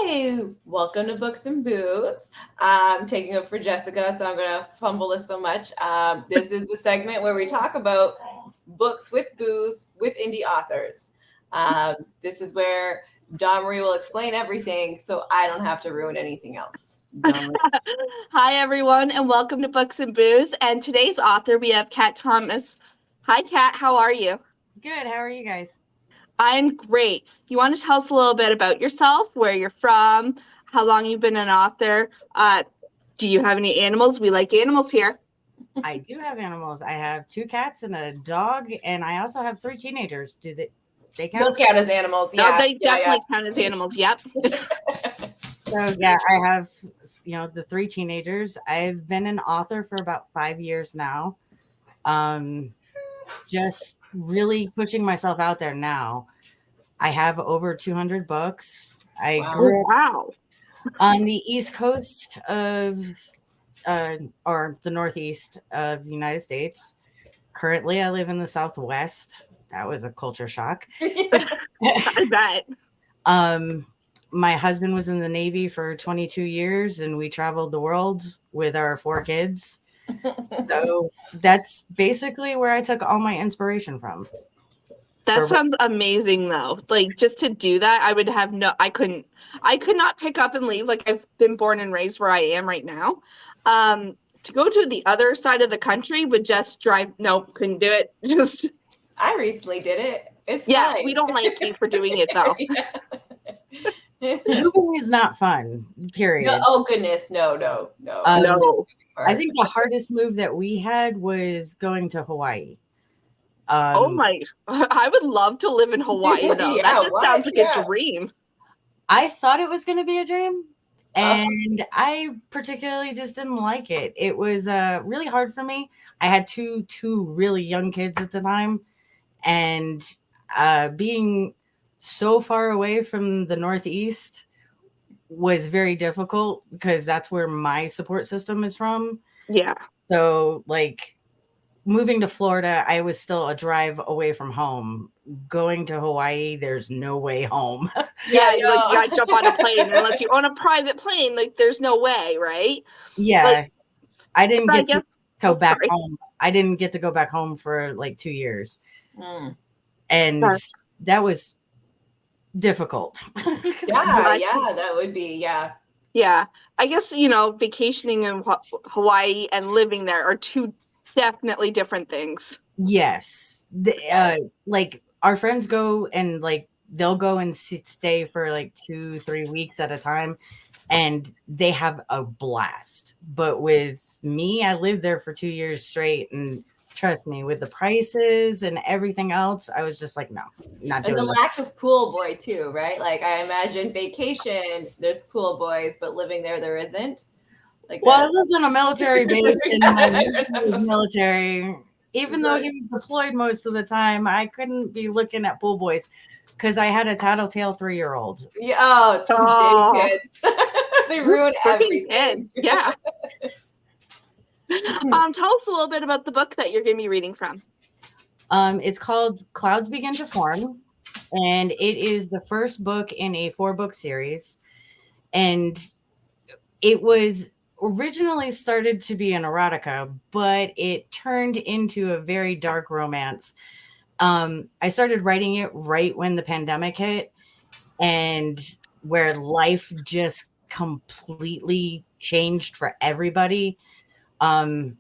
Hi, welcome to Books and Booze. I'm taking up for Jessica, so I'm going to fumble this so much. This is the segment where we talk about books with booze with indie authors. This is where Dawn Marie will explain everything, so I don't have to ruin anything else. Hi, everyone, and welcome to Books and Booze. And today's author, we have Kat Thomas. Hi, Kat. How are you? Good. How are you guys? I'm great. You want to tell us a little bit about yourself, where you're from, how long you've been an author? Do you have any animals? We like animals here. I do have animals. I have 2 cats and a dog, and I also have 3 teenagers. Do they count? Those count as animals, No, yeah. they definitely count as animals. Yep. So yeah, I have the 3 teenagers. I've been an author for about 5 years now. Just really pushing myself out there now. I have over 200 books. I grew up on the East Coast of or the Northeast of the United States. Currently, I live in the Southwest. That was a culture shock. I bet. My husband was in the Navy for 22 years, and we traveled the world with our 4 kids. So that's basically where I took all my inspiration from. That sounds amazing, though. Like, just to do that, I could not pick up and leave. Like, I've been born and raised where I am right now. To go to the other side of the country would just couldn't do it. I recently did it. It's fine. We don't like you for doing it, though. Moving is not fun, period. No, oh goodness, no. No. I think the hardest move that we had was going to Hawaii. I would love to live in Hawaii, though. That just sounds like a dream. I thought it was going to be a dream, and I particularly just didn't like it. It was really hard for me. I had two really young kids at the time, and being so far away from the Northeast was very difficult because that's where my support system is from. Yeah. So, like, moving to Florida, I was still a drive away from home. Going to Hawaii, there's no way home. Yeah, you gotta jump on a plane unless you own a private plane. Like, there's no way, right? Yeah, I didn't get to go back home. I didn't get to go back home for like 2 years, and that was difficult. Yeah, that would be, yeah. I guess vacationing in Hawaii and living there are two definitely different things. Yes. Like, our friends go and they'll go and stay for like 2-3 weeks at a time, and they have a blast. But with me, I lived there for 2 years straight, and trust me, with the prices and everything else, I was just like, no, not doing it. And the lack of pool boy too, right? Like, I imagine vacation, there's pool boys, but living there isn't. Well, I lived on a military base, and my husband was military. Even though he was deployed most of the time, I couldn't be looking at pool boys because I had a tattletale 3-year-old. Yeah, kids. They ruin everything. Kids. Yeah. Tell us a little bit about the book that you're going to be reading from. It's called Clouds Begin to Form, and it is the first book in a 4-book series. And it was originally started to be an erotica, but it turned into a very dark romance. I started writing it right when the pandemic hit, and where life just completely changed for everybody. I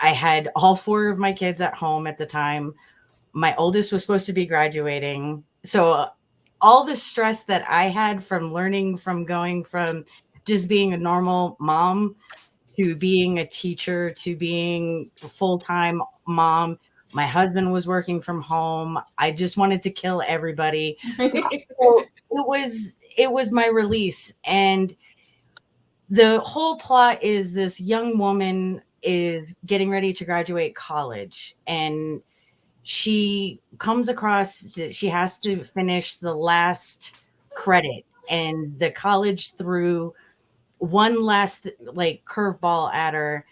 had all 4 of my kids at home at the time. My oldest was supposed to be graduating. So all the stress that I had from going from just being a normal mom to being a teacher to being a full-time mom. My husband was working from home. I just wanted to kill everybody. So it was my release. And the whole plot is this young woman is getting ready to graduate college, and she comes across that she has to finish the last credit, and the college threw one last curveball at her,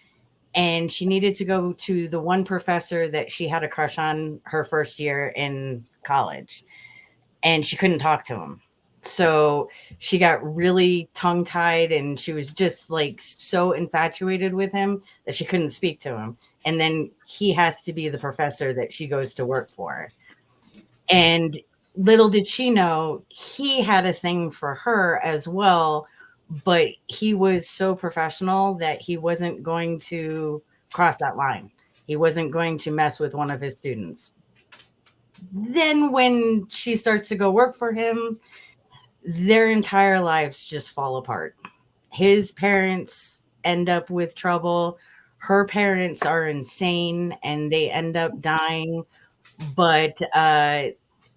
and she needed to go to the one professor that she had a crush on her first year in college, and she couldn't talk to him. So she got really tongue-tied and she was just like so infatuated with him that she couldn't speak to him. And then he has to be the professor that she goes to work for. And little did she know, he had a thing for her as well, but he was so professional that he wasn't going to cross that line. He wasn't going to mess with one of his students. Then when she starts to go work for him, their entire lives just fall apart. His parents end up with trouble. Her parents are insane and they end up dying. But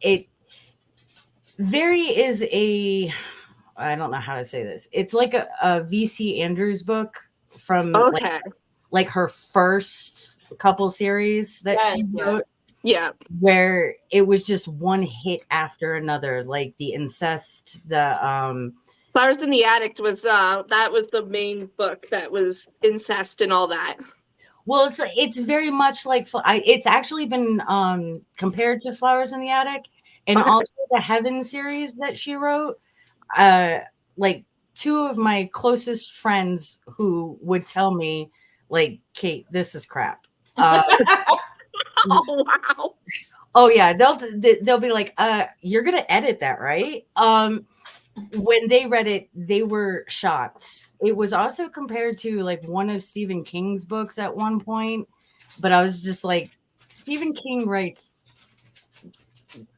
it very is a, I don't know how to say this. It's like a VC Andrews book from Okay. like her first couple series that she wrote. Yeah. Where it was just one hit after another, like the incest, the Flowers in the Attic was that was the main book that was incest and all that. Well, it's very much like it's actually been compared to Flowers in the Attic, and also the Heaven series that she wrote. Like two of my closest friends who would tell me, like, Kate, this is crap. Oh wow. Oh yeah, they'll be like, you're gonna edit that, right? When they read it, they were shocked. It was also compared to like one of Stephen King's books at one point, but I was just like, Stephen King writes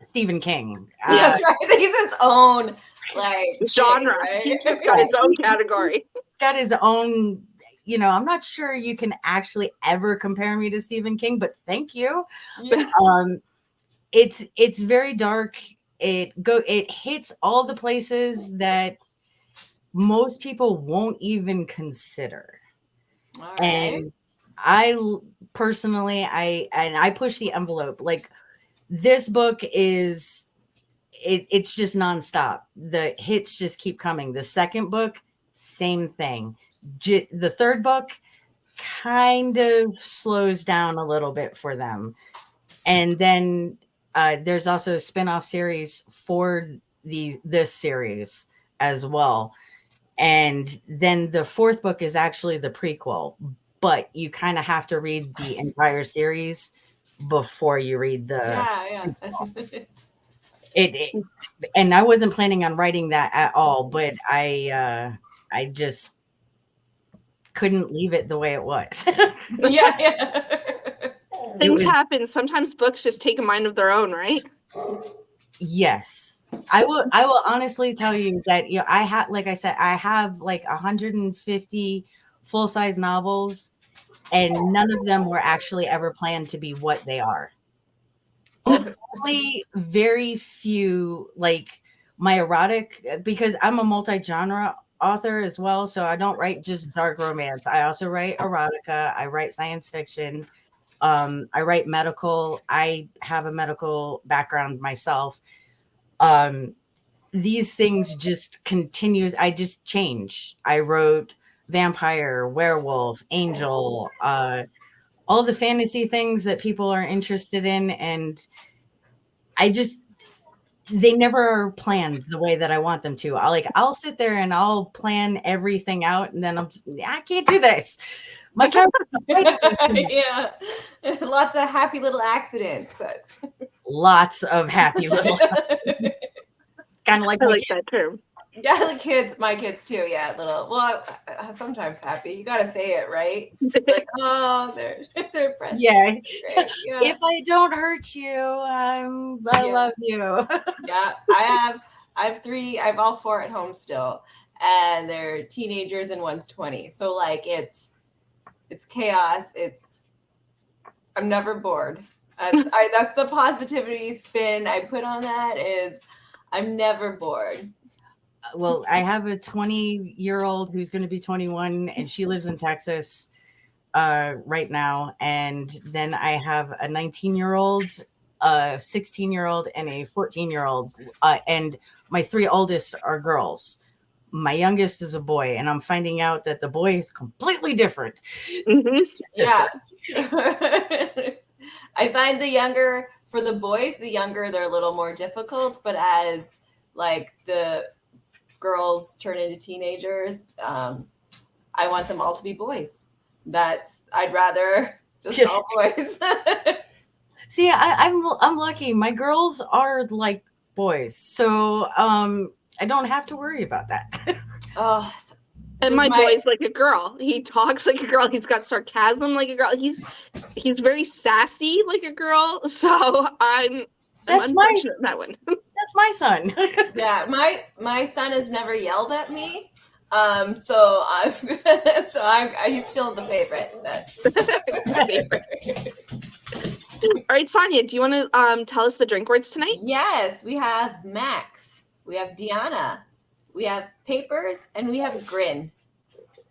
Stephen King. That's right. He's his own like genre. Thing, right? He's got his own category. Got his own. You know, I'm not sure you can actually ever compare me to Stephen King, but thank you. Yeah. It's very dark. It hits all the places that most people won't even consider. All right. And I personally, I push the envelope. Like this book is, it's just nonstop. The hits just keep coming. The second book, same thing. The third book kind of slows down a little bit for them. And then there's also a spin-off series for this series as well. And then the fourth book is actually the prequel, but you kind of have to read the entire series before you read the it. And I wasn't planning on writing that at all, but I just couldn't leave it the way it was. Yeah. Things happen. Sometimes books just take a mind of their own, right? Yes. I will honestly tell you that, you know, I have, like I said, I have like 150 full-size novels, and none of them were actually ever planned to be what they are. Only very few, like my erotic, because I'm a multi-genre author as well, so I don't write just dark romance. I also write erotica. I write science fiction. I write medical. I have a medical background myself. These things just continue. I just change. I wrote vampire, werewolf, angel, all the fantasy things that people are interested in. And they never are planned the way that I want them to. I'll sit there and I'll plan everything out. And then I can't do this. My character. Yeah. Lots of happy little accidents. That's lots of happy little. It's kind of like I like that term. Yeah, the kids, my kids too. Yeah, little. Well, sometimes happy. You gotta say it, right? Like, oh, they're precious. Yeah. Yeah. If I don't hurt you, I love you. Yeah, I have three. I have all four at home still, and they're teenagers, and one's 20. So like, it's chaos. I'm never bored. That's the positivity spin I put on that. Is I'm never bored. Well, I have a 20-year-old who's going to be 21, and she lives in Texas right now. And then I have a 19-year-old, a 16-year-old, and a 14-year-old. And my three oldest are girls. My youngest is a boy, and I'm finding out that the boy is completely different. Mm-hmm. Yeah. I find for the boys, they're a little more difficult, but as like the girls turn into teenagers. I want them all to be boys. I'd rather just all boys. See, I'm lucky. My girls are like boys, so I don't have to worry about that. Oh, and my boy's like a girl. He talks like a girl. He's got sarcasm like a girl. He's very sassy like a girl. So I'm unfortunate in that one. That's my son. Yeah, my son has never yelled at me. He's still the favorite. All right, Sonia, do you want to tell us the drink words tonight? Yes, we have Max, we have Deanna, we have Papers, and we have Grin.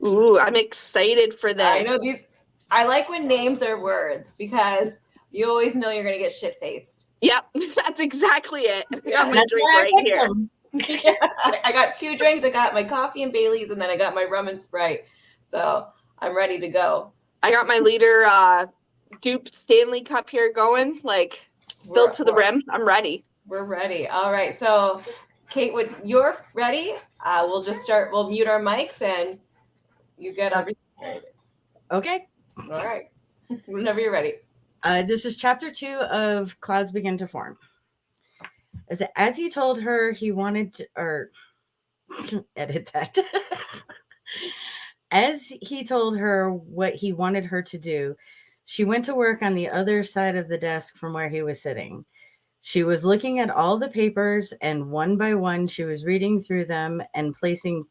Ooh, I'm excited for this. I know these. I like when names are words because you always know you're gonna get shit faced. Yep, that's exactly it. I got my That's drink why right I picked here. them. Yeah, I got 2 drinks. I got my coffee and Bailey's, and then I got my rum and Sprite. So I'm ready to go. I got my liter dupe Stanley cup here going, like filled to the rim. I'm ready. We're ready. All right. So, Kate, when you're ready, we'll just start. We'll mute our mics, and you get everything ready. Okay. All right. Whenever you're ready. This is chapter 2 of Clouds Begin to Form. As he told her he wanted to, or edit that. As he told her what he wanted her to do, she went to work on the other side of the desk from where he was sitting. She was looking at all the papers, and one by one, she was reading through them and placing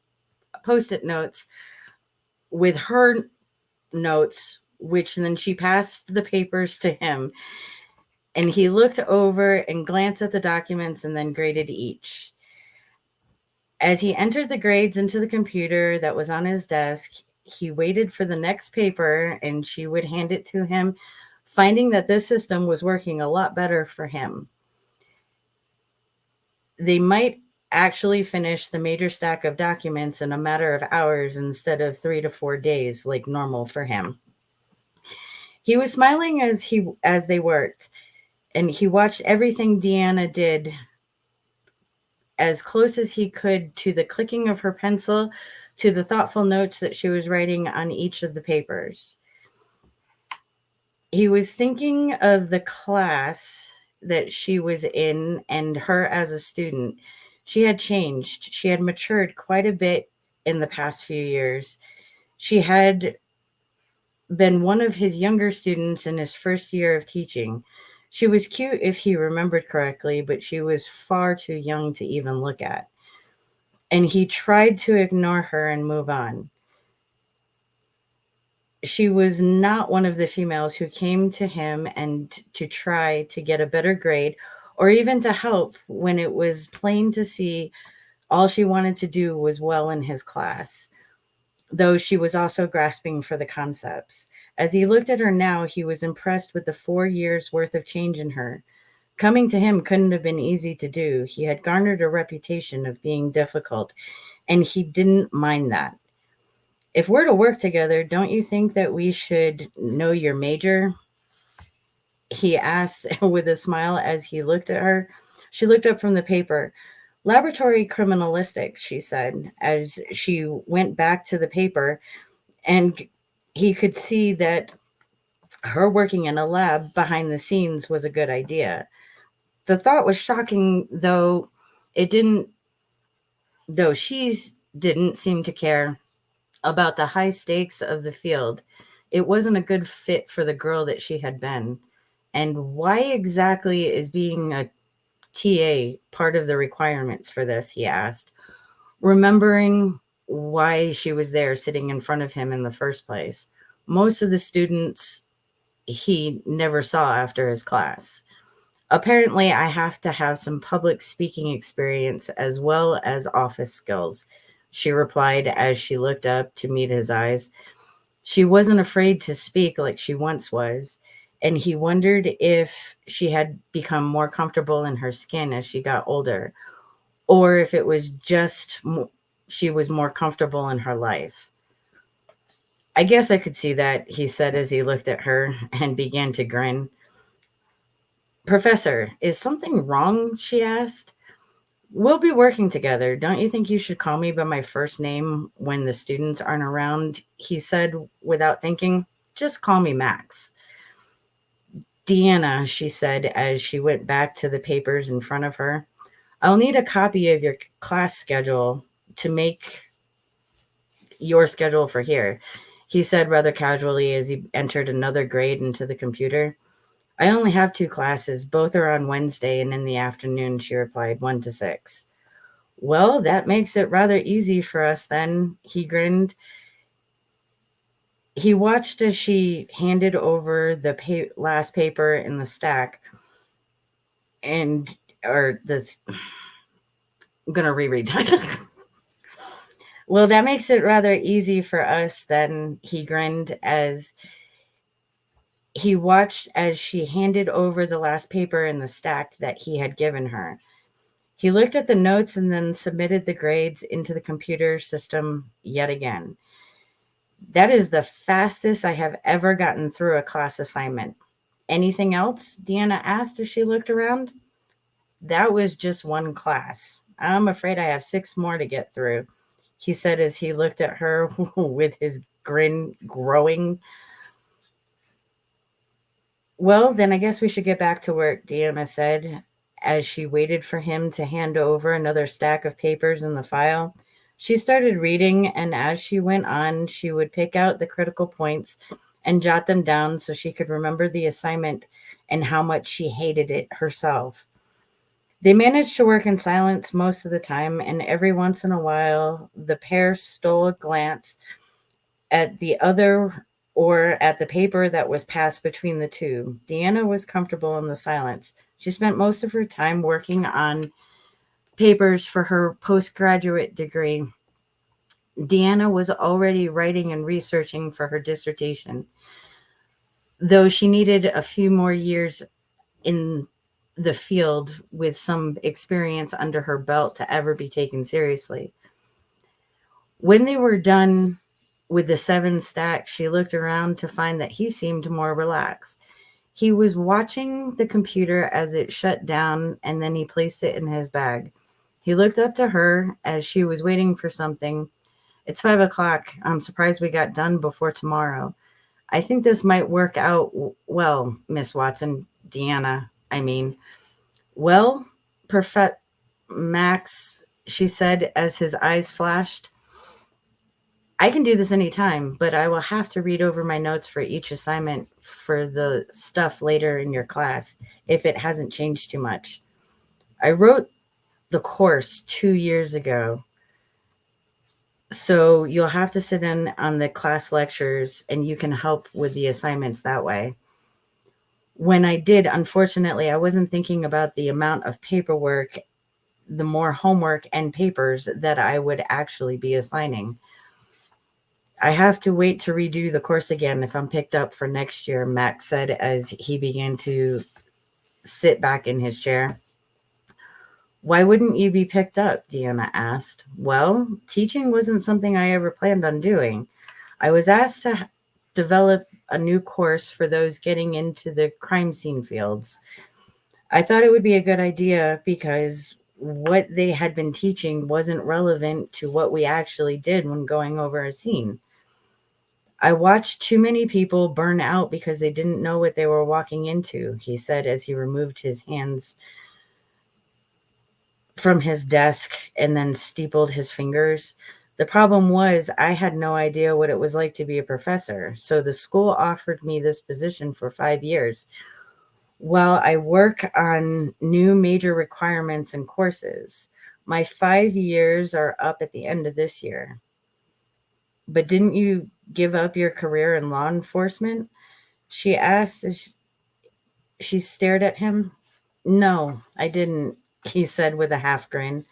Post-it notes with her notes, which then she passed the papers to him. And he looked over and glanced at the documents and then graded each. As he entered the grades into the computer that was on his desk, he waited for the next paper and she would hand it to him, finding that this system was working a lot better for him. They might actually finish the major stack of documents in a matter of hours instead of 3 to 4 days like normal for him. He was smiling as they worked, and he watched everything Deanna did as close as he could to the clicking of her pencil, to the thoughtful notes that she was writing on each of the papers. He was thinking of the class that she was in and her as a student. She had changed. She had matured quite a bit in the past few years. She had been one of his younger students in his first year of teaching. She was cute if he remembered correctly, but she was far too young to even look at. And he tried to ignore her and move on. She was not one of the females who came to him and to try to get a better grade or even to help when it was plain to see all she wanted to do was well in his class, though she was also grasping for the concepts. As he looked at her now, he was impressed with the 4 years' worth of change in her. Coming to him couldn't have been easy to do. He had garnered a reputation of being difficult, and he didn't mind that. If we're to work together, don't you think that we should know your major? He asked with a smile as he looked at her. She looked up from the paper. Laboratory criminalistics, she said, as she went back to the paper, and he could see that her working in a lab behind the scenes was a good idea. The thought was shocking, though she didn't seem to care about the high stakes of the field. It wasn't a good fit for the girl that she had been. And why exactly is being a TA part of the requirements for this, he asked, remembering why she was there sitting in front of him in the first place. Most of the students he never saw after his class. Apparently, I have to have some public speaking experience as well as office skills, she replied as she looked up to meet his eyes. She wasn't afraid to speak like she once was, and he wondered if she had become more comfortable in her skin as she got older, or if it was just she was more comfortable in her life. I guess I could see that, he said as he looked at her and began to grin. Professor, is something wrong? She asked. We'll be working together. Don't you think you should call me by my first name when the students aren't around? He said without thinking. Just call me Max. Deanna, she said as she went back to the papers in front of her, I'll need a copy of your class schedule to make your schedule for here, he said rather casually as he entered another grade into the computer. I only have 2 classes. Both are on Wednesday and in the afternoon, she replied, 1 to 6. Well, that makes it rather easy for us then, he grinned. He watched as she handed over the last paper in the stack I'm going to reread. Well, that makes it rather easy for us then, he grinned as he watched as she handed over the last paper in the stack that he had given her. He looked at the notes and then submitted the grades into the computer system yet again. That is the fastest I have ever gotten through a class assignment. Anything else? Deanna asked as she looked around. That was just 1 class. I'm afraid I have 6 more to get through, he said as he looked at her with his grin growing. Well, then I guess we should get back to work, Deanna said as she waited for him to hand over another stack of papers in the file. She started reading, and as she went on, she would pick out the critical points and jot them down so she could remember the assignment and how much she hated it herself. They managed to work in silence most of the time, and every once in a while, the pair stole a glance at the other or at the paper that was passed between the two. Deanna was comfortable in the silence. She spent most of her time working on papers for her postgraduate degree. Deanna was already writing and researching for her dissertation, though she needed a few more years in the field with some experience under her belt to ever be taken seriously. When they were done with the 7 stacks, she looked around to find that he seemed more relaxed. He was watching the computer as it shut down, and then he placed it in his bag. He looked up to her as she was waiting for something. It's 5 o'clock. I'm surprised we got done before tomorrow. I think this might work out well, Miss Watson. Deanna, I mean. Well, Perfect Max, she said as his eyes flashed. I can do this anytime, but I will have to read over my notes for each assignment for the stuff later in your class if it hasn't changed too much. I wrote the course 2 years ago, so you'll have to sit in on the class lectures and you can help with the assignments that way. When I did, unfortunately, I wasn't thinking about the amount of paperwork, the more homework and papers that I would actually be assigning. I have to wait to redo the course again if I'm picked up for next year, Max said as he began to sit back in his chair. Why wouldn't you be picked up? Deanna asked. Well, teaching wasn't something I ever planned on doing. I was asked to develop a new course for those getting into the crime scene fields. I thought it would be a good idea because what they had been teaching wasn't relevant to what we actually did when going over a scene. I watched too many people burn out because they didn't know what they were walking into, he said as he removed his hands from his desk and then steepled his fingers. The problem was I had no idea what it was like to be a professor, so the school offered me this position for 5 years while I work on new major requirements and courses. My 5 years are up at the end of this year. But didn't you give up your career in law enforcement? She asked as she stared at him. No, I didn't, he said with a half grin.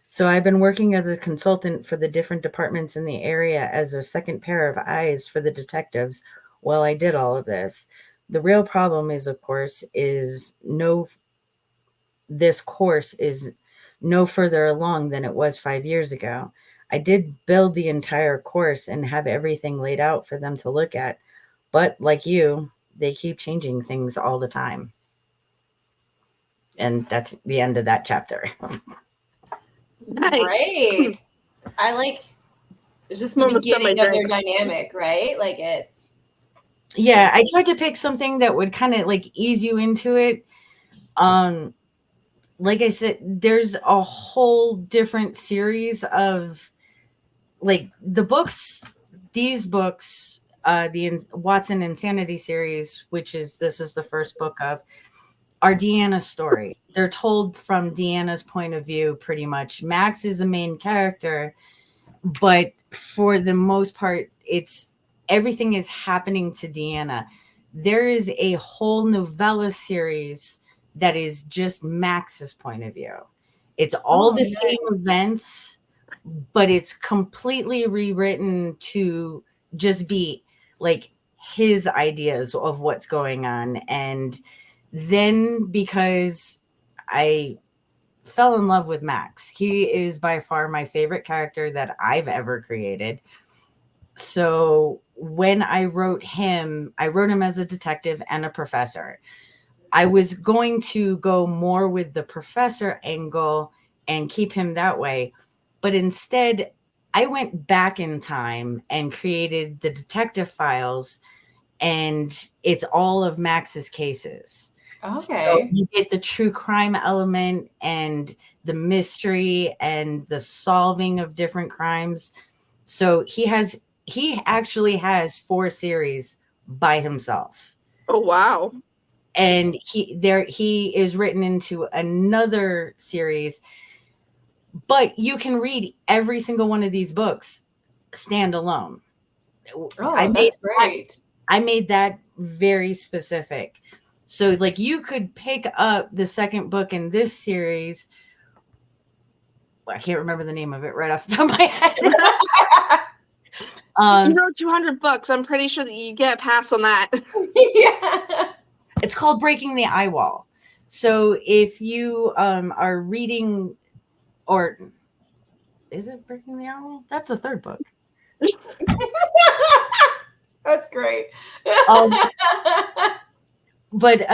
So I've been working as a consultant for the different departments in the area as a second pair of eyes for the detectives while I did all of this. The real problem is, of course, this course is no further along than it was 5 years ago. I did build the entire course and have everything laid out for them to look at. But like you, they keep changing things all the time. And that's the end of that chapter. Nice. Great. I like it's just the Almost got my beginning of their drink. dynamic, right? Like it's Yeah, I tried to pick something that would kind of like ease you into it. Like I said, there's a whole different series of like the books, these books, the Watson Insanity series, which is this is the first book of, are Deanna's story. They're told from Deanna's point of view, pretty much. Max is a main character, but for the most part, it's everything is happening to Deanna. There is a whole novella series that is just Max's point of view. It's all the same events, but it's completely rewritten to just be like his ideas of what's going on. And then because I fell in love with Max, he is by far my favorite character that I've ever created. So when I wrote him as a detective and a professor. I was going to go more with the professor angle and keep him that way. But instead, I went back in time and created the detective files, and it's all of Max's cases. So okay. you get the true crime element and the mystery and the solving of different crimes. So he actually has 4 series by himself. Oh wow. And he is written into another series, but you can read every single one of these books standalone. Oh, that's great. I made that very specific. So like you could pick up the second book in this series. I can't remember the name of it right off the top of my head. You wrote 200 books. I'm pretty sure that you get a pass on that. Yeah. It's called Breaking the Eye Wall. So if you are reading, or is it Breaking the Eye Wall? That's the third book. That's great. But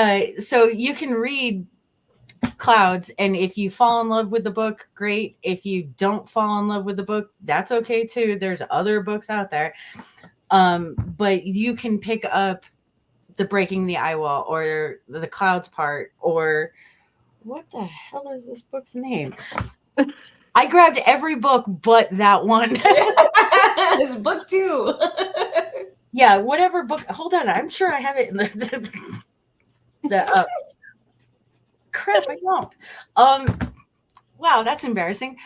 so you can read Clouds, and if you fall in love with the book, great. If you don't fall in love with the book, that's okay too. There's other books out there. But you can pick up the Breaking the Eye Wall or the Clouds part, or what the hell is this book's name? I grabbed every book but that one. It's book 2. Yeah, whatever book. Hold on, I'm sure I have it in the crap. I don't. Wow, that's embarrassing.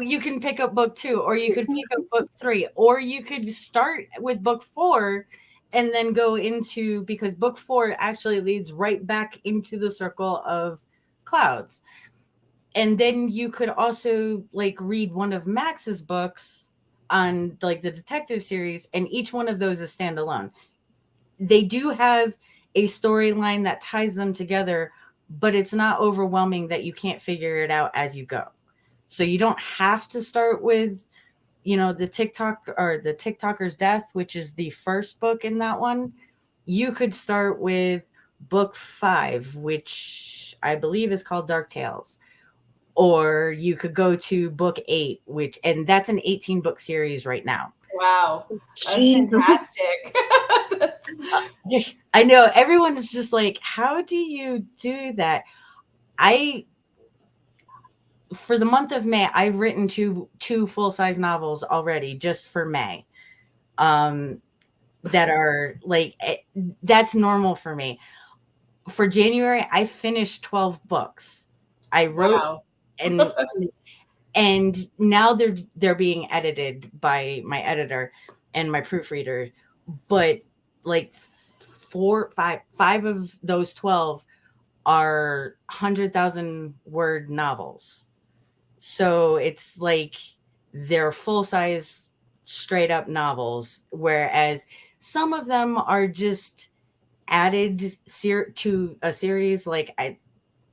You can pick up book 2, or you could pick up book 3, or you could start with book 4 and then go into, because book 4 actually leads right back into the circle of Clouds. And then you could also like read one of Max's books on like the detective series, and each one of those is standalone. They do have a storyline that ties them together, but it's not overwhelming that you can't figure it out as you go. So you don't have to start with, the TikTok or the TikToker's death, which is the first book in that one. You could start with book 5, which I believe is called Dark Tales. Or you could go to book 8, and that's an 18 book series right now. Wow. That's fantastic. I know everyone is just like, how do you do that? For the month of May, I've written two full-size novels already just for May. That are like, that's normal for me. For January, I finished 12 books. I wrote Wow. and now they're being edited by my editor and my proofreader. But like 5 of those 12 are 100,000 word novels. So it's like they're full size, straight up novels, whereas some of them are just added to a series. Like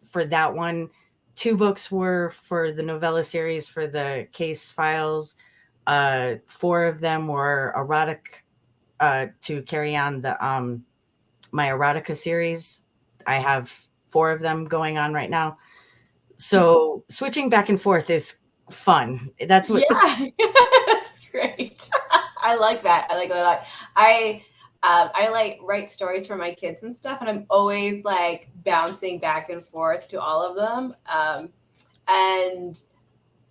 for that one, 2 books were for the novella series for the case files. 4 of them were erotic, to carry on the my erotica series. I have 4 of them going on right now. So switching back and forth is fun. That's what. Yeah, that's great. I like that. I like that a lot. I like write stories for my kids and stuff, and I'm always like bouncing back and forth to all of them. And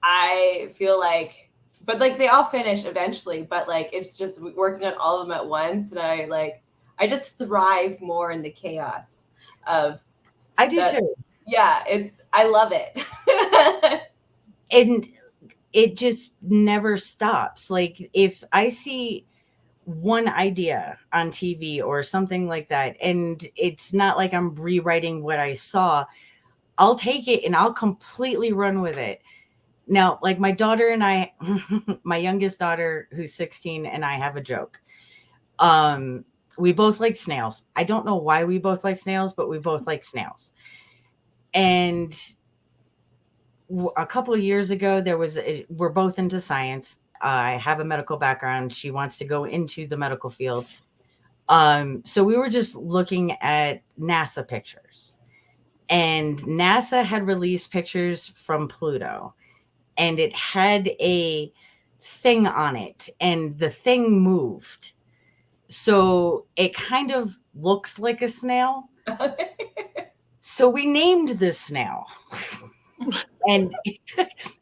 I feel like, but like they all finish eventually, but like it's just working on all of them at once, and I just thrive more in the chaos of. I do too. Yeah, I love it. And it just never stops. Like if I see one idea on TV or something like that, and it's not like I'm rewriting what I saw, I'll take it and I'll completely run with it. Now, like my daughter and I, my youngest daughter who's 16 and I have a joke. We both like snails. I don't know why we both like snails, but we both like snails. And a couple of years ago, we're both into science. I have a medical background. She wants to go into the medical field. So we were just looking at NASA pictures, and NASA had released pictures from Pluto, and it had a thing on it, and the thing moved. So it kind of looks like a snail. So we named the snail. And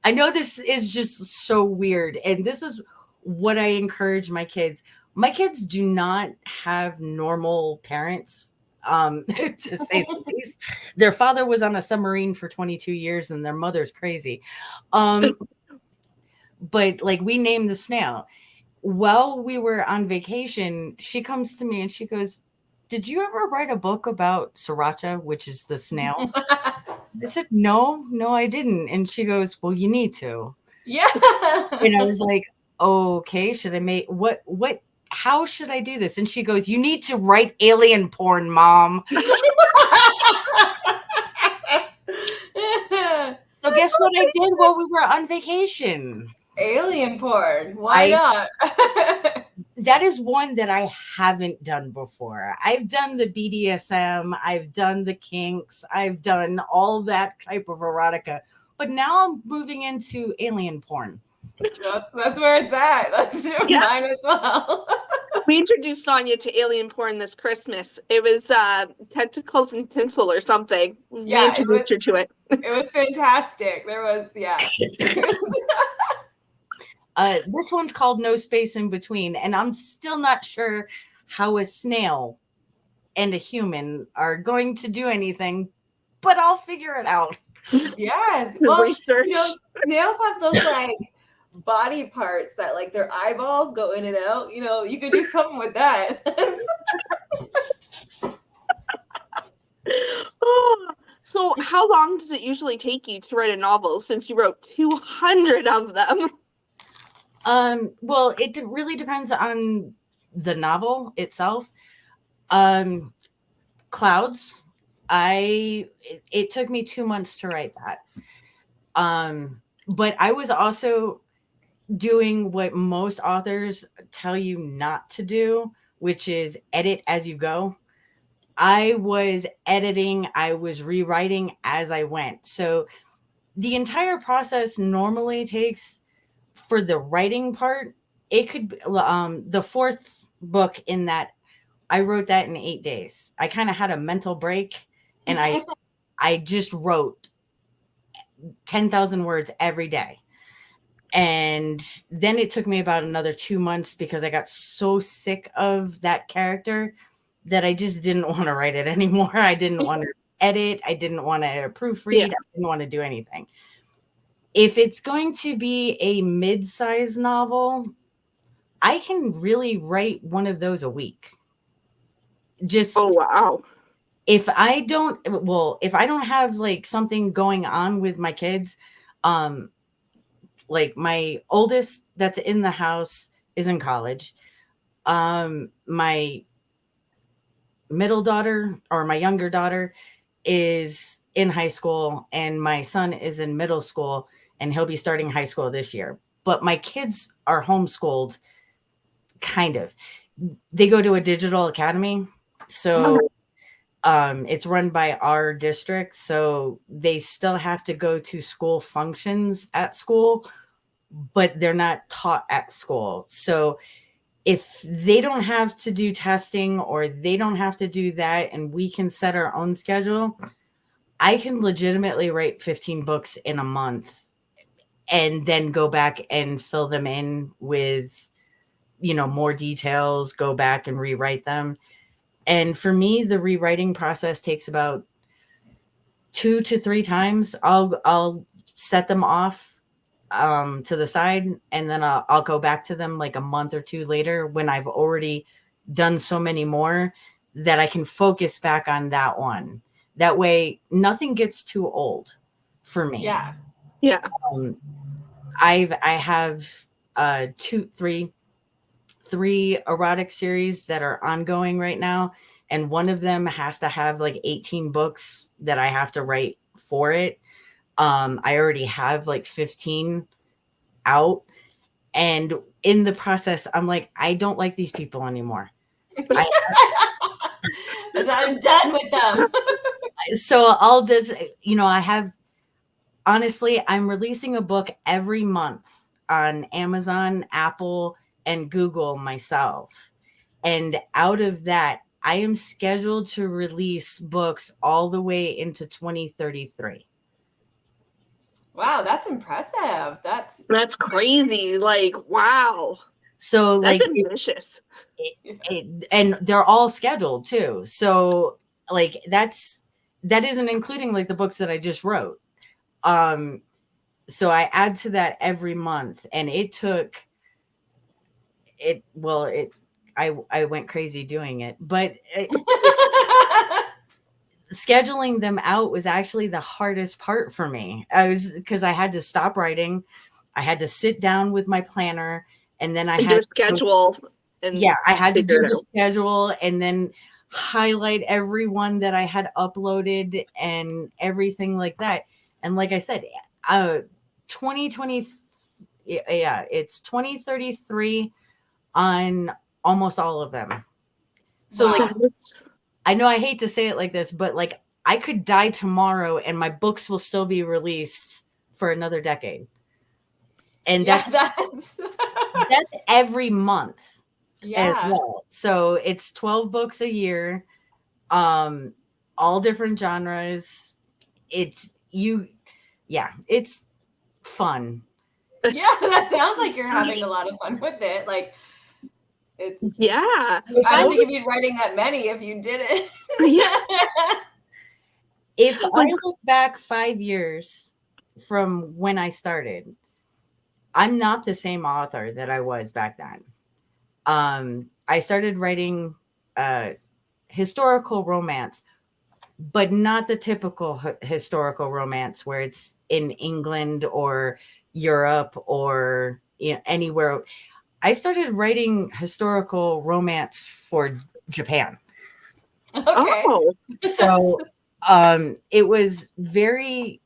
I know this is just so weird. And this is what I encourage my kids. My kids do not have normal parents, to say the least. Their father was on a submarine for 22 years and their mother's crazy. But like we named the snail. While we were on vacation, she comes to me and she goes, "Did you ever write a book about sriracha, which is the snail?" I said, no, I didn't. And she goes, "Well, you need to." Yeah. And I was like, okay, should I make how should I do this? And she goes, "You need to write alien porn, Mom." So guess what I did while we were on vacation? Alien porn. Why not? That is one that I haven't done before. I've done the BDSM, I've done the kinks, I've done all that type of erotica, but now I'm moving into alien porn. That's where it's at. That's mine as well. We introduced Sonia to alien porn this Christmas. It was tentacles and tinsel or something. Yeah, we introduced her to it. It was fantastic. There was, yeah. This one's called No Space in Between, and I'm still not sure how a snail and a human are going to do anything, but I'll figure it out. Yes. Well, research. Snails have those like body parts that like their eyeballs go in and out. You could do something with that. So how long does it usually take you to write a novel, since you wrote 200 of them? Well, it really depends on the novel itself. Clouds, it took me 2 months to write that. But I was also doing what most authors tell you not to do, which is edit as you go. I was editing, I was rewriting as I went. So the entire process normally takes, for the writing part, it could be, the fourth book in that, I wrote that in 8 days. I kind of had a mental break, and I just wrote 10,000 words every day. And then it took me about another 2 months because I got so sick of that character that I just didn't want to write it anymore. I didn't want to edit. I didn't want to proofread. Yeah. I didn't want to do anything. If it's going to be a mid-sized novel, I can really write one of those a week. Just, oh wow. If I don't have like something going on with my kids, like my oldest that's in the house is in college. My middle daughter, or my younger daughter, is in high school, and my son is in middle school, and he'll be starting high school this year. But my kids are homeschooled, kind of. They go to a digital academy. So It's run by our district, so they still have to go to school functions at school, but they're not taught at school. So if they don't have to do testing or they don't have to do that and we can set our own schedule, I can legitimately write 15 books in a month and then go back and fill them in with, more details, go back and rewrite them. And for me, the rewriting process takes about 2 to 3 times. I'll set them off to the side, and then I'll go back to them like a month or two later when I've already done so many more that I can focus back on that one. That way, nothing gets too old for me. Yeah. Yeah. I have three erotic series that are ongoing right now, and one of them has to have like 18 books that I have to write for it. I already have like 15 out, and in the process I'm like, I don't like these people anymore. Because I'm done with them. So I'll just, I have, honestly, I'm releasing a book every month on Amazon, Apple, and Google myself. And out of that, I am scheduled to release books all the way into 2033. Wow, that's impressive. That's crazy. Like, wow. So that's like ambitious. And they're all scheduled too. So like that isn't including like the books that I just wrote. So I add to that every month, and I went crazy doing it, but scheduling them out was actually the hardest part for me. Because I had to stop writing. I had to sit down with my planner, and then I had to schedule. I had to do the schedule and then highlight every one that I had uploaded and everything like that. And like I said, 2020, it's 2033 on almost all of them. So wow. like, I know I hate to say it like this, but like I could die tomorrow and my books will still be released for another decade. And that's every month as well. So it's 12 books a year, all different genres. It's fun. Yeah, that sounds like you're having a lot of fun with it. Like, it's I don't think you'd be writing that many if you didn't. If I look back 5 years from when I started, I'm not the same author that I was back then. I started writing historical romance, but not the typical historical romance where it's in England or Europe or anywhere. I started writing historical romance for Japan. Okay. So it was very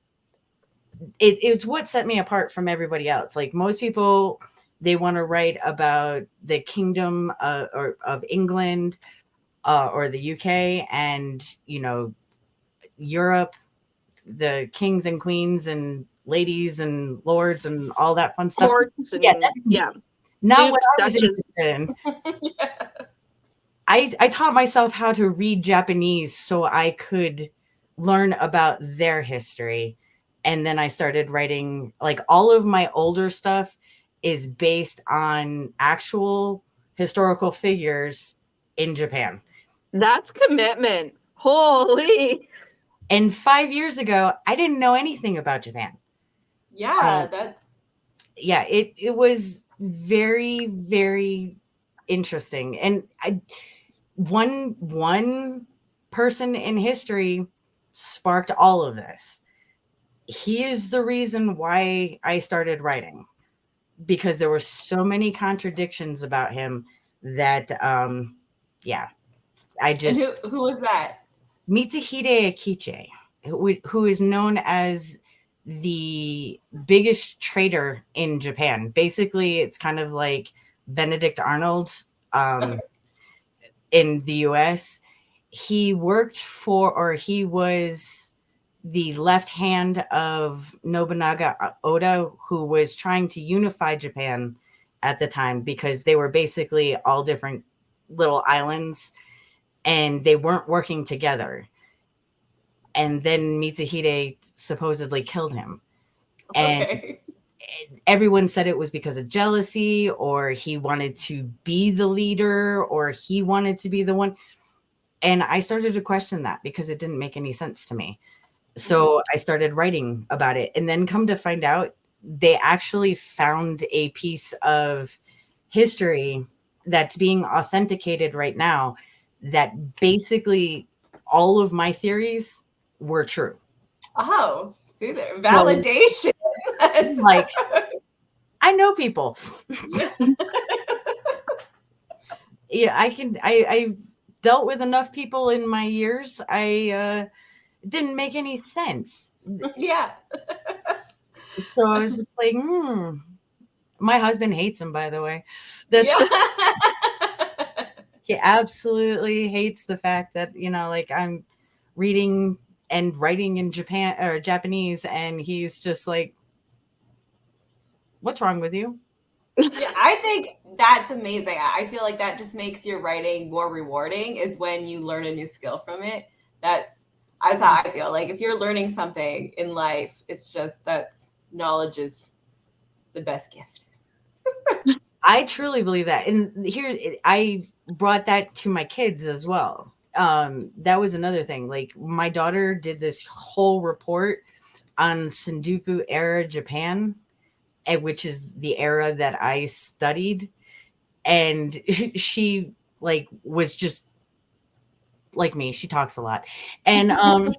it's what set me apart from everybody else. Like most people, they want to write about the kingdom of England or the UK and Europe, the kings and queens and ladies and lords and all that fun stuff. Not what I was interested in. I taught myself how to read Japanese so I could learn about their history. And then I started writing, like, all of my older stuff is based on actual historical figures in Japan. That's commitment. Holy. And 5 years ago, I didn't know anything about Japan. It was very, very interesting. And one person in history sparked all of this. He is the reason why I started writing, because there were so many contradictions about him that I just... And who was that? Mitsuhide Akichi, who is known as the biggest trader in Japan. Basically, it's kind of like Benedict Arnold in the US. he worked for, or he was the left hand of Nobunaga Oda, who was trying to unify Japan at the time because they were basically all different little islands and they weren't working together. And then Mitsuhide supposedly killed him. And everyone said it was because of jealousy, or he wanted to be the leader, or he wanted to be the one. And I started to question that because it didn't make any sense to me. So I started writing about it. And then come to find out, they actually found a piece of history that's being authenticated right now that basically all of my theories were true. Oh, see there, validation. Like, I know people. Yeah, I dealt with enough people in my years. It didn't make any sense. Yeah. So I was just like, My husband hates him, by the way. That's He absolutely hates the fact that, like, I'm reading and writing in Japan or Japanese, and he's just like, what's wrong with you? Yeah, I think that's amazing. I feel like that just makes your writing more rewarding, is when you learn a new skill from it. That's how I feel. Like, if you're learning something in life, it's just knowledge is the best gift. I truly believe that. And here, I brought that to my kids as well. That was another thing. Like, my daughter did this whole report on Sengoku era Japan, which is the era that I studied. And she was just like me. She talks a lot. And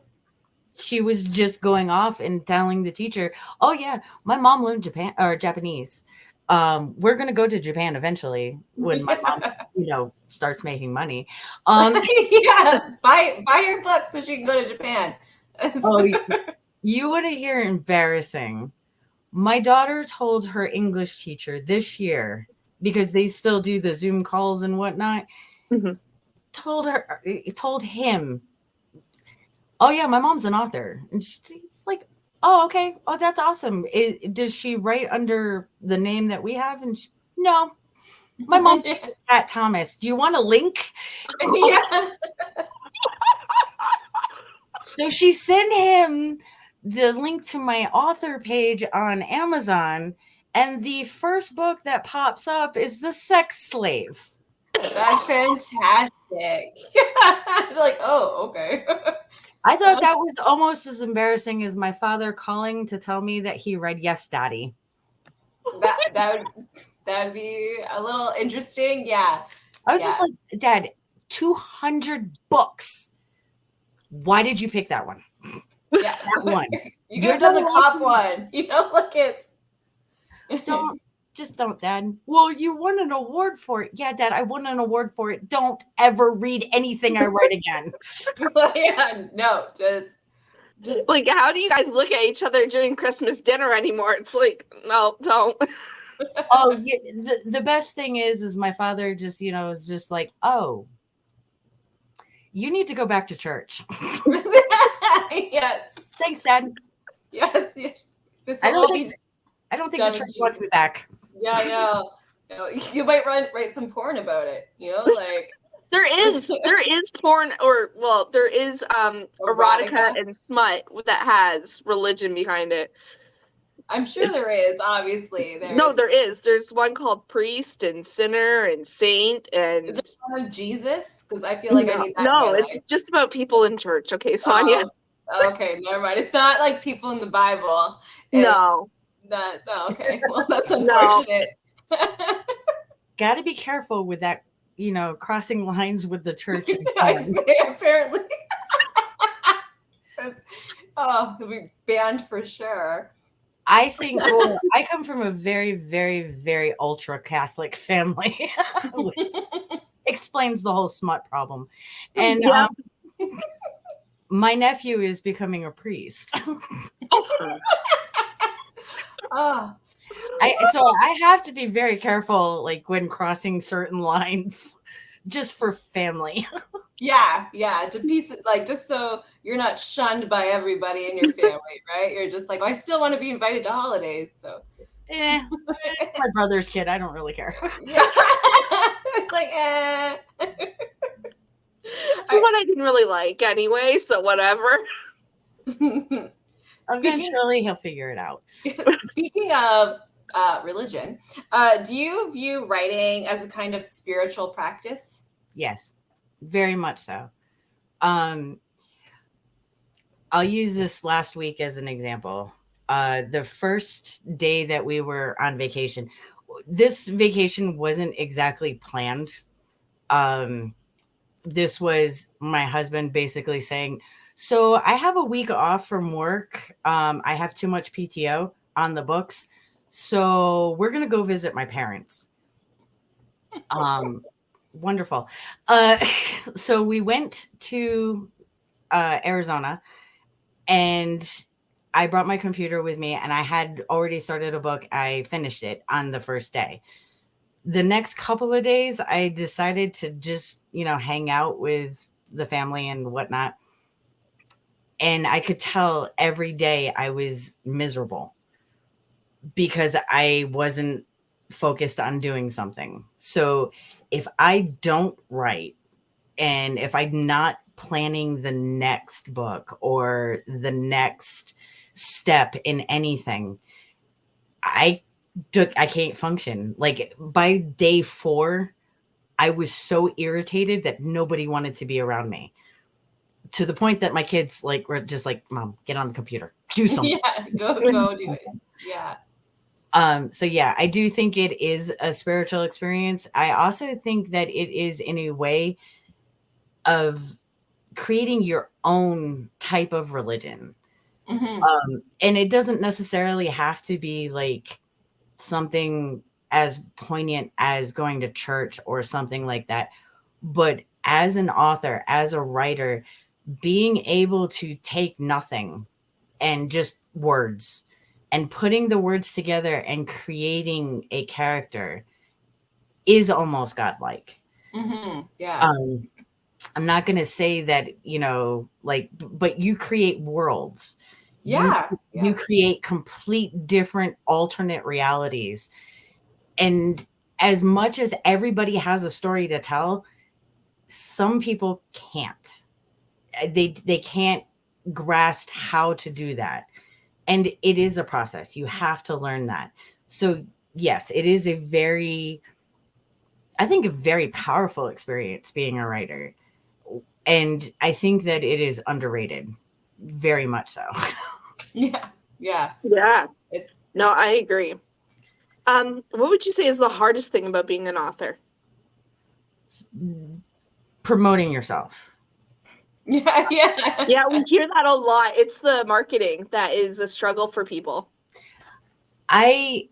she was just going off and telling the teacher, oh yeah, my mom learned Japanese. We're going to go to Japan eventually when my mom, starts making money. Yeah, buy her book so she can go to Japan. Oh, you want to hear embarrassing? My daughter told her English teacher this year, because they still do the Zoom calls and whatnot, told him, oh yeah, my mom's an author. And she's like, oh, okay. Oh, that's awesome. Does she write under the name that we have? And no, my mom's Kat Thomas. Do you want a link? Yeah. So she sent him the link to my author page on Amazon, and the first book that pops up is The Sex Slave. That's fantastic. Like, oh, okay. I thought that was almost as embarrassing as my father calling to tell me that he read Yes, Daddy. That'd be a little interesting. Yeah. I was just like, Dad, 200 books. Why did you pick that one? Yeah, that one. You're the cop one. Like, it's don't, Dad. Well, you won an award for it. Yeah, Dad, I won an award for it. Don't ever read anything I write again. Yeah, no, just like, how do you guys look at each other during Christmas dinner anymore? It's like, no, don't. Oh, yeah, the best thing is my father just, is just like, oh, you need to go back to church. Yeah. Thanks, Dad. Yes. I don't think the church wants me back. Yeah, I know. You might write some porn about it. Like, there is porn, or there is erotica and smut that has religion behind it. I'm sure there is. Obviously, there is. There's one called Priest and Sinner and Saint, and is it one of Jesus? Because I feel like I need that. No, it's just about people in church. Okay, Sonia. Okay, never mind. It's not like people in the Bible. That's okay. Well, that's unfortunate. Got to be careful with that, crossing lines with the church. Apparently. It'll be banned for sure. I think I come from a very, very, very ultra Catholic family, which explains the whole smut problem. And my nephew is becoming a priest. So I have to be very careful, like, when crossing certain lines, just for family. Yeah, to piece it, like, just so you're not shunned by everybody in your family, right? You're just like, I still want to be invited to holidays, so It's my brother's kid. I don't really care. yeah. Like, It's one I didn't really like anyway, so whatever. Eventually, he'll figure it out. Speaking of religion, do you view writing as a kind of spiritual practice? Yes, very much so. I'll use this last week as an example. The first day that we were on vacation, this vacation wasn't exactly planned. This was my husband basically saying, so I have a week off from work. I have too much PTO on the books. So we're going to go visit my parents. Wonderful. So we went to Arizona, and I brought my computer with me, and I had already started a book. I finished it on the first day. The next couple of days, I decided to just, hang out with the family and whatnot. And I could tell every day I was miserable because I wasn't focused on doing something. So if I don't write, and if I'm not planning the next book or the next step in anything, I can't function. Like by day 4, I was so irritated that nobody wanted to be around me, to the point that my kids were just like, Mom, get on the computer, do something. Yeah, go do it. Yeah. So yeah, I do think it is a spiritual experience. I also think that it is in a way of creating your own type of religion. And it doesn't necessarily have to be like something as poignant as going to church or something like that. But as an author, as a writer, being able to take nothing and just words and putting the words together and creating a character is almost godlike. Yeah. I'm not going to say that, but you create worlds. Yeah. You create complete different alternate realities. And as much as everybody has a story to tell, some people can't. They can't grasp how to do that. And it is a process. You have to learn that. So yes, it is a very powerful experience being a writer. And I think that it is underrated. Very much so. Yeah. No, I agree. What would you say is the hardest thing about being an author? Promoting yourself. Yeah. Yeah, we hear that a lot. It's the marketing that is a struggle for people. I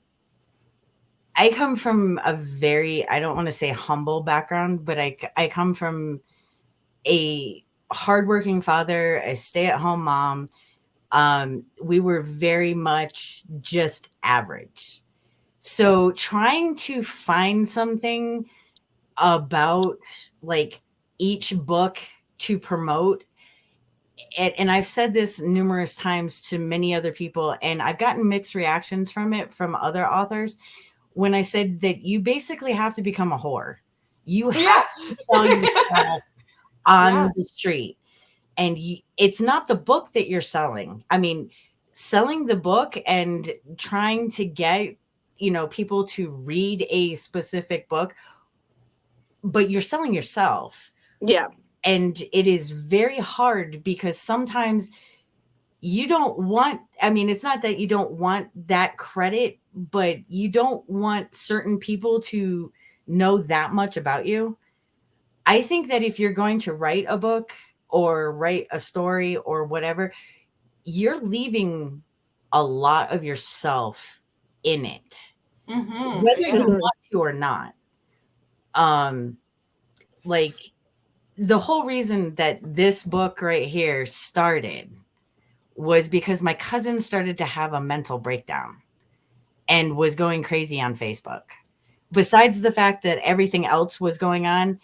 come from a very, I don't want to say humble background, but I come from a hardworking father, a stay-at-home mom. We were very much just average. So trying to find something about each book to promote, and I've said this numerous times to many other people, and I've gotten mixed reactions from it from other authors, when I said that you basically have to become a whore. You have to sell yourself on the street. And it's not the book that you're selling. I mean, selling the book and trying to get, people to read a specific book, but you're selling yourself. Yeah. And it is very hard because sometimes you don't want, it's not that you don't want that credit, but you don't want certain people to know that much about you. I think that if you're going to write a book or write a story or whatever, you're leaving a lot of yourself in it, whether you want to or not. The whole reason that this book right here started was because my cousin started to have a mental breakdown and was going crazy on Facebook. Besides the fact that everything else was going on,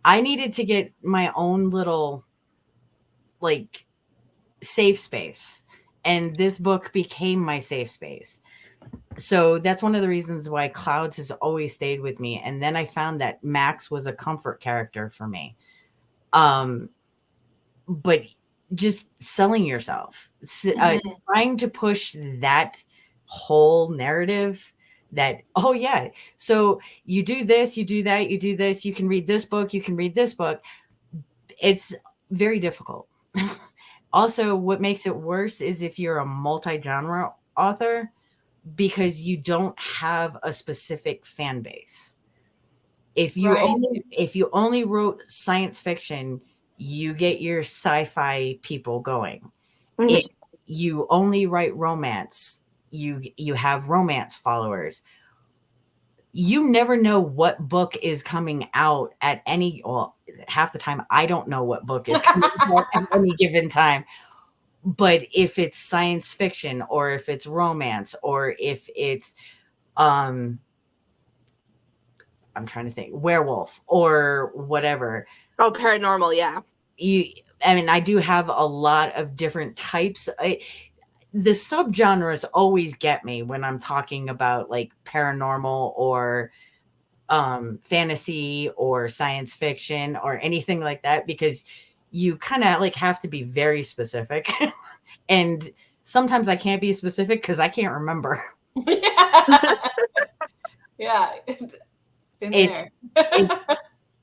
I needed to get my own little like safe space, and this book became my safe space. So that's one of the reasons why Clouds has always stayed with me. And then I found that Max was a comfort character for me. But just selling yourself, trying to push that whole narrative that, oh yeah, so you do this, you do that, you do this, you can read this book, you can read this book. It's very difficult. Also, what makes it worse is if you're a multi-genre author, because you don't have a specific fan base. If you Right. only wrote science fiction, you get your sci-fi people going. Mhm. If you only write romance, you have romance followers. You never know what book is coming out at any, well, half the time I don't know what book is coming out at any given time. But if it's science fiction, or if it's romance, or if it's I'm trying to think, werewolf or whatever. Oh, paranormal, yeah. I mean, I do have a lot of different types. The subgenres always get me when I'm talking about like paranormal or fantasy or science fiction or anything like that, because you kind of like have to be very specific. And sometimes I can't be specific because I can't remember. Yeah. Been It's there.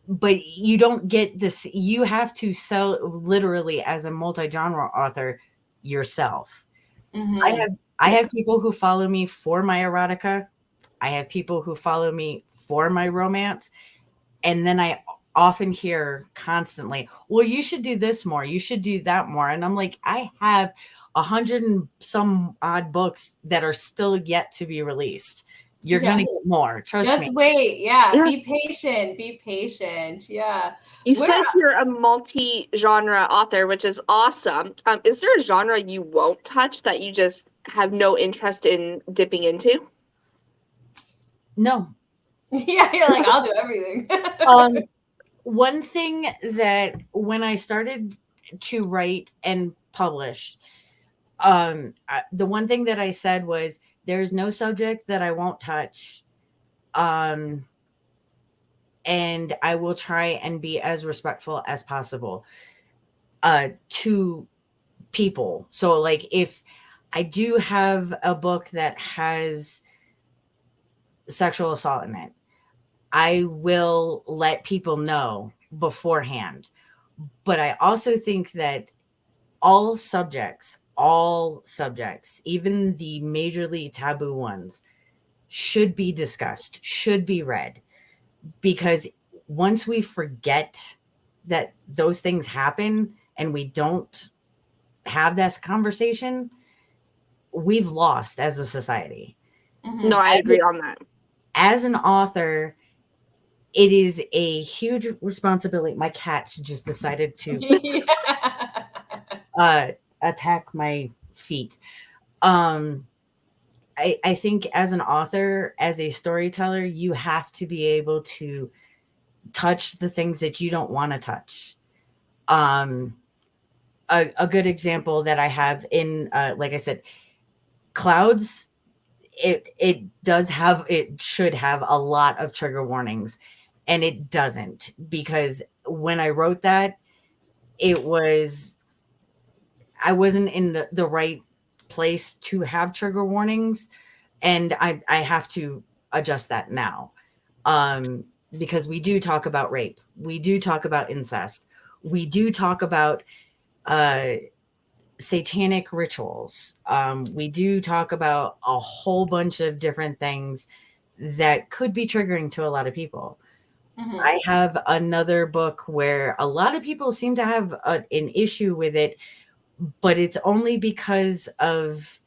but you don't get this. You have to sell literally as a multi-genre author yourself. I have people who follow me for my erotica. I have people who follow me for my romance. And then I often hear constantly, well, you should do this more. You should do that more. And I'm like, I have 100 and some odd books that are still yet to be released. You're going to get more. Trust me. Just wait. Yeah. Yeah. Be patient. Be patient. Yeah. You said you're a multi-genre author, which is awesome. Is there a genre you won't touch that you just have no interest in dipping into? No. Yeah, you're like, I'll do everything. One thing that when I started to write and publish, the one thing that I said was, there's no subject that I won't touch. And I will try and be as respectful as possible to people. So like if I do have a book that has sexual assault in it, I will let people know beforehand. But I also think that all subjects, even the majorly taboo ones, should be discussed, should be read. Because once we forget that those things happen and we don't have this conversation, we've lost as a society. No, I agree on that. As an author, it is a huge responsibility. My cats just decided to attack my feet. I think as an author, as a storyteller, you have to be able to touch the things that you don't want to touch. A good example that I have in, like I said, Clouds, it should have a lot of trigger warnings, and it doesn't, because when I wrote that, I wasn't in the right place to have trigger warnings, and I have to adjust that now. Because we do talk about rape, we do talk about incest, we do talk about satanic rituals. We do talk about a whole bunch of different things that could be triggering to a lot of people. I have another book where a lot of people seem to have an issue with it, but it's only because of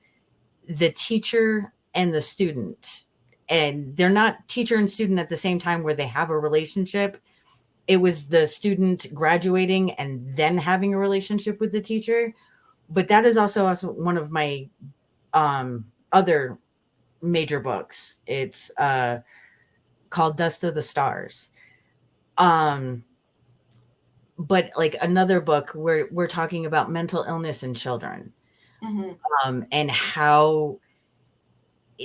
the teacher and the student. And they're not teacher and student at the same time where they have a relationship. It was the student graduating and then having a relationship with the teacher. But that is also one of my other major books. It's called Dust of the Stars. but like another book where we're talking about mental illness in children, and how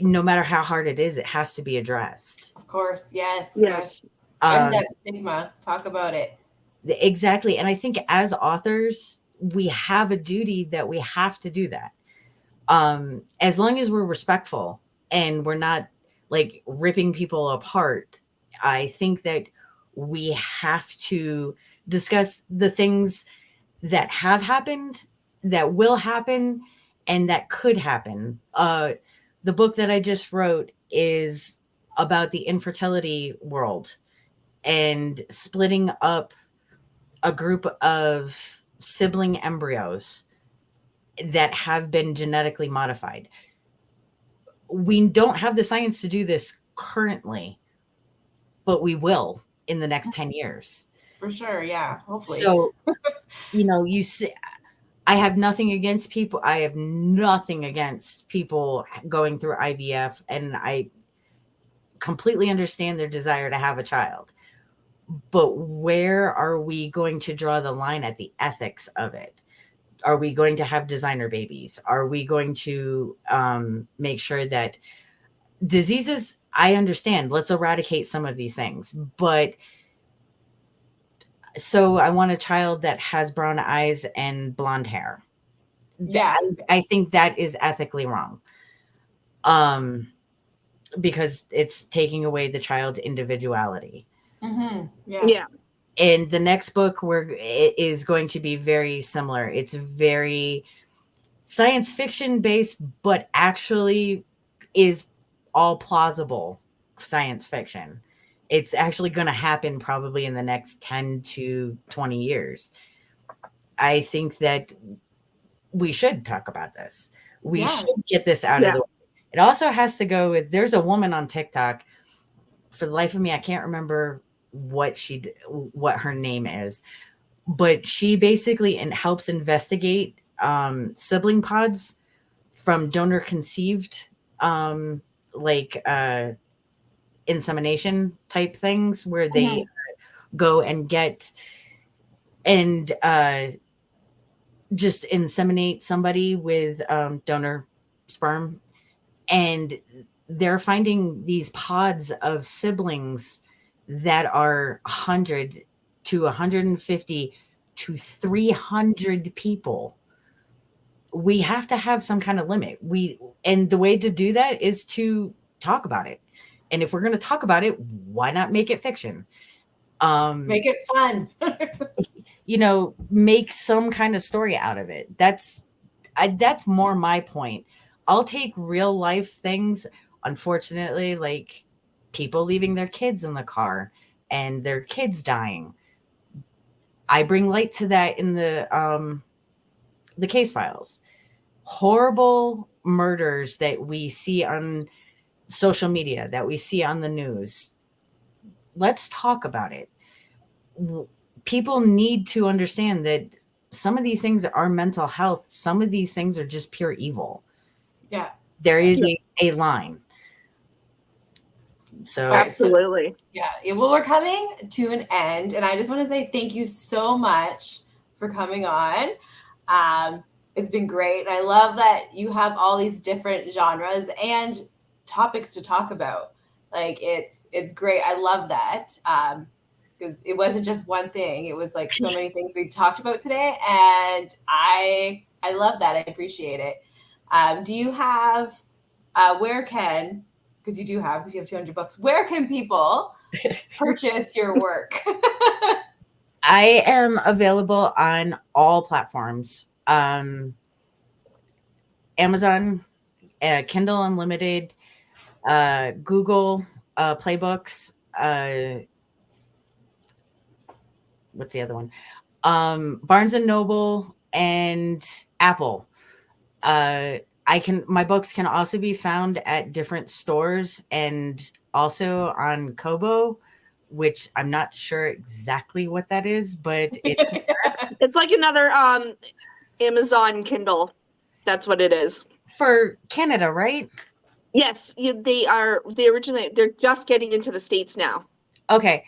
no matter how hard it is, it has to be addressed. Of course. Yes. Yes. And that stigma. Talk about it. Exactly. And I think as authors, we have a duty that we have to do that. As long as we're respectful and we're not like ripping people apart, I think that we have to discuss the things that have happened, that will happen, and that could happen. The book that I just wrote is about the infertility world and splitting up a group of sibling embryos that have been genetically modified. We don't have the science to do this currently, but we will in the next 10 years. For sure. Yeah. Hopefully. So, you see, I have nothing against people. I have nothing against people going through IVF, and I completely understand their desire to have a child. But where are we going to draw the line at the ethics of it? Are we going to have designer babies? Are we going to make sure that diseases, I understand, let's eradicate some of these things, but so I want a child that has brown eyes and blonde hair. Yeah. I think that is ethically wrong. Because it's taking away the child's individuality. Yeah. And the next book it is going to be very similar. It's very science fiction based, but actually is all plausible science fiction. It's actually going to happen probably in the next 10 to 20 years. I think that we should talk about this. We should get this out of the way. It also has to go with, there's a woman on TikTok, for the life of me, I can't remember what her name is, but she basically helps investigate sibling pods from donor conceived, insemination type things, where they go and get and just inseminate somebody with donor sperm, and they're finding these pods of siblings that are 100 to 150 to 300 people. We have to have some kind of limit. And the way to do that is to talk about it. And if we're going to talk about it, why not make it fiction? Make it fun. Make some kind of story out of it. That's more my point. I'll take real life things, unfortunately, like people leaving their kids in the car and their kids dying. I bring light to that in the case files. Horrible murders that we see on social media, that we see on the news. Let's talk about it. People need to understand that some of these things are mental health. Some of these things are just pure evil. Yeah. There is a line. So absolutely. Well, we're coming to an end, and I just want to say thank you so much for coming on. It's been great. And I love that you have all these different genres and topics to talk about. Like it's great. I love that. Because it wasn't just one thing. It was like so many things we talked about today. And I love that. I appreciate it. Do you have, because you have 200 books, where can people purchase your work? I am available on all platforms. Amazon, Kindle Unlimited, Google Playbooks, what's the other one? Barnes and Noble and Apple. My books can also be found at different stores and also on Kobo, which I'm not sure exactly what that is, but it's like another Amazon Kindle. That's what it is. For Canada, right? Yes, they're just getting into the States now. Okay.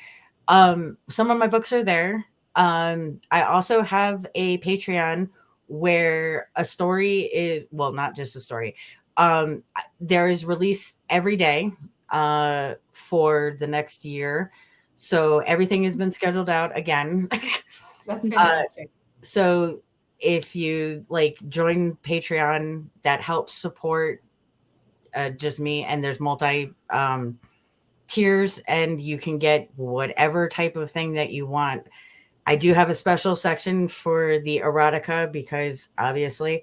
Some of my books are there. I also have a Patreon where a story is, well, not just a story. There is release every day for the next year. So everything has been scheduled out again. That's fantastic. So if you like join Patreon, that helps support just me, and there's multi tiers, and you can get whatever type of thing that you want. I do have a special section for the erotica because obviously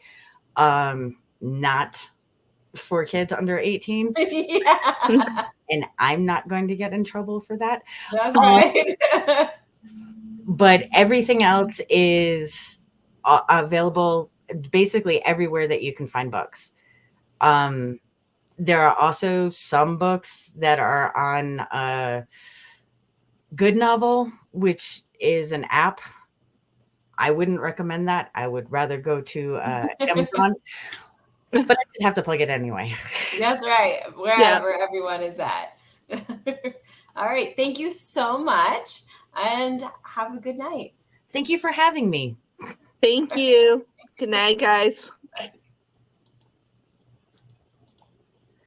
not for kids under 18, Yeah, and I'm not going to get in trouble for that. that's right. But everything else is available basically everywhere that you can find books. There are also some books that are on Good Novel, which is an app. I wouldn't recommend that. I would rather go to Amazon, but I just have to plug it anyway. That's right. Wherever everyone is at. All right. Thank you so much and have a good night. Thank you for having me. Thank you. Good night, guys.